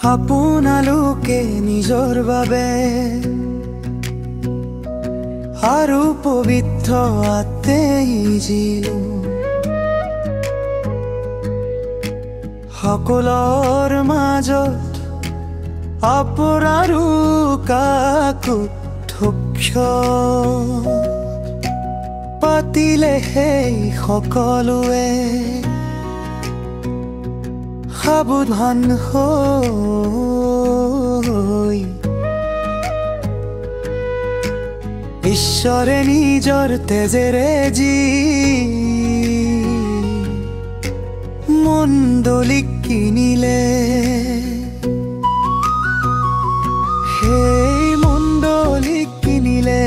আপোনালোকে নিজৰ বাবে আৰু পবিত্ৰ আত্মাই জিলো সকলৰ মাজত অপৰাধ কাকো ঠক্ষ পাতিলে সেই সকলোৱে সাৱধান হৈ ঈশ্বৰে নিজৰ তেজেৰে যি মণ্ডলীক কিনিলে সেই মণ্ডলীক কিনিলে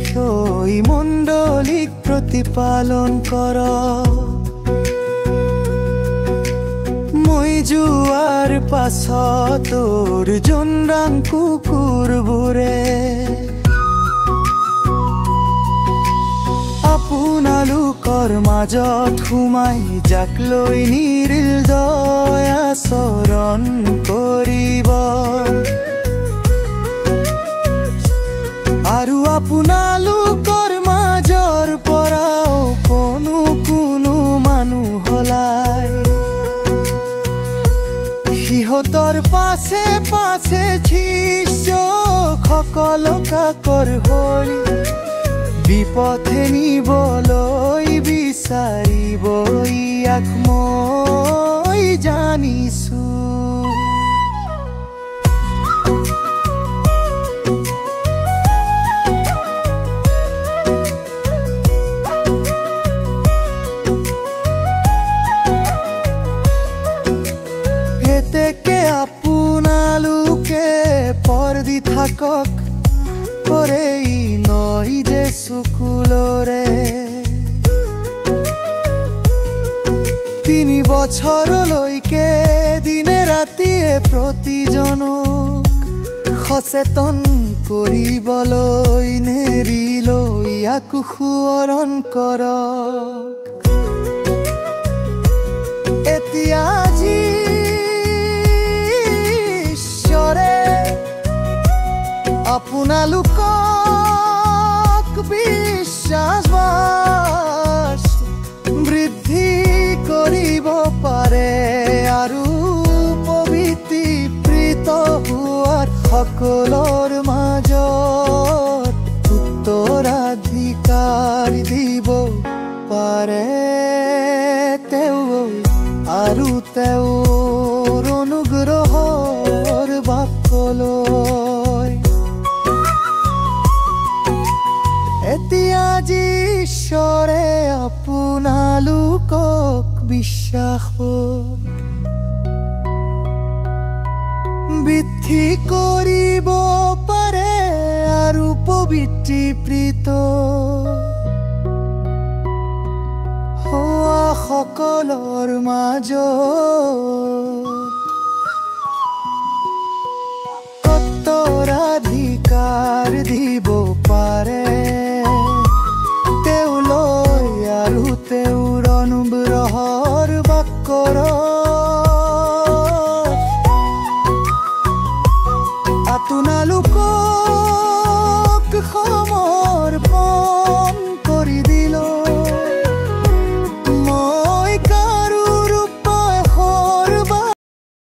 সেই মণ্ডলীক প্ৰতিপালন কৰ মই যোৱাৰ পাছত তোৰ জোনৰাং কুকুৰবোৰে আপোনালোকৰ মাজত সোমাই যাক লৈ নিৰ্দয় আচৰণ কৰিব আৰু আপোনালোকৰ মাজৰ পৰাও কোনো মানুহ হলাই সিহঁতৰ পাছে পাছে শিষ্য সকলক কাকৰ হৈ বিপথে নিবলৈ বিচাৰিব ইয়াক মই জানিছো এতেকে আপোনালোকে পৰদি থাকক কৰে নই যে চকুলৰে 3 বছৰলৈকে দিনে ৰাতিয়ে প্ৰতিজনক সচেতন কৰিবলৈ নেৰিলৈ ইয়াক সোঁৱৰণ কৰক এতিয়া আজি ঈশ্বৰে আপোনালোকক বিশ্বাস বৃদ্ধি কৰিব পাৰে আৰু পবিত্ৰীকৃত হোৱাৰ সকলৰ মাজত উত্তৰাধিকাৰ দিব পাৰে তেওঁ আৰু তেওঁৰ অনুগ্ৰহৰ বাক্যলৈ এতিয়া আজি ঈশ্বৰে আপোনালোকক বিশ্বাস বৃদ্ধি কৰিব পাৰে আৰু পবিত্ৰীকৃত হোৱা সকলৰ মাজত উত্তৰাধিকাৰ দিব পাৰে তেওঁলৈ আৰু তেওঁৰ অনুগ্ৰহৰ বাক্যৰ আপোনালোকক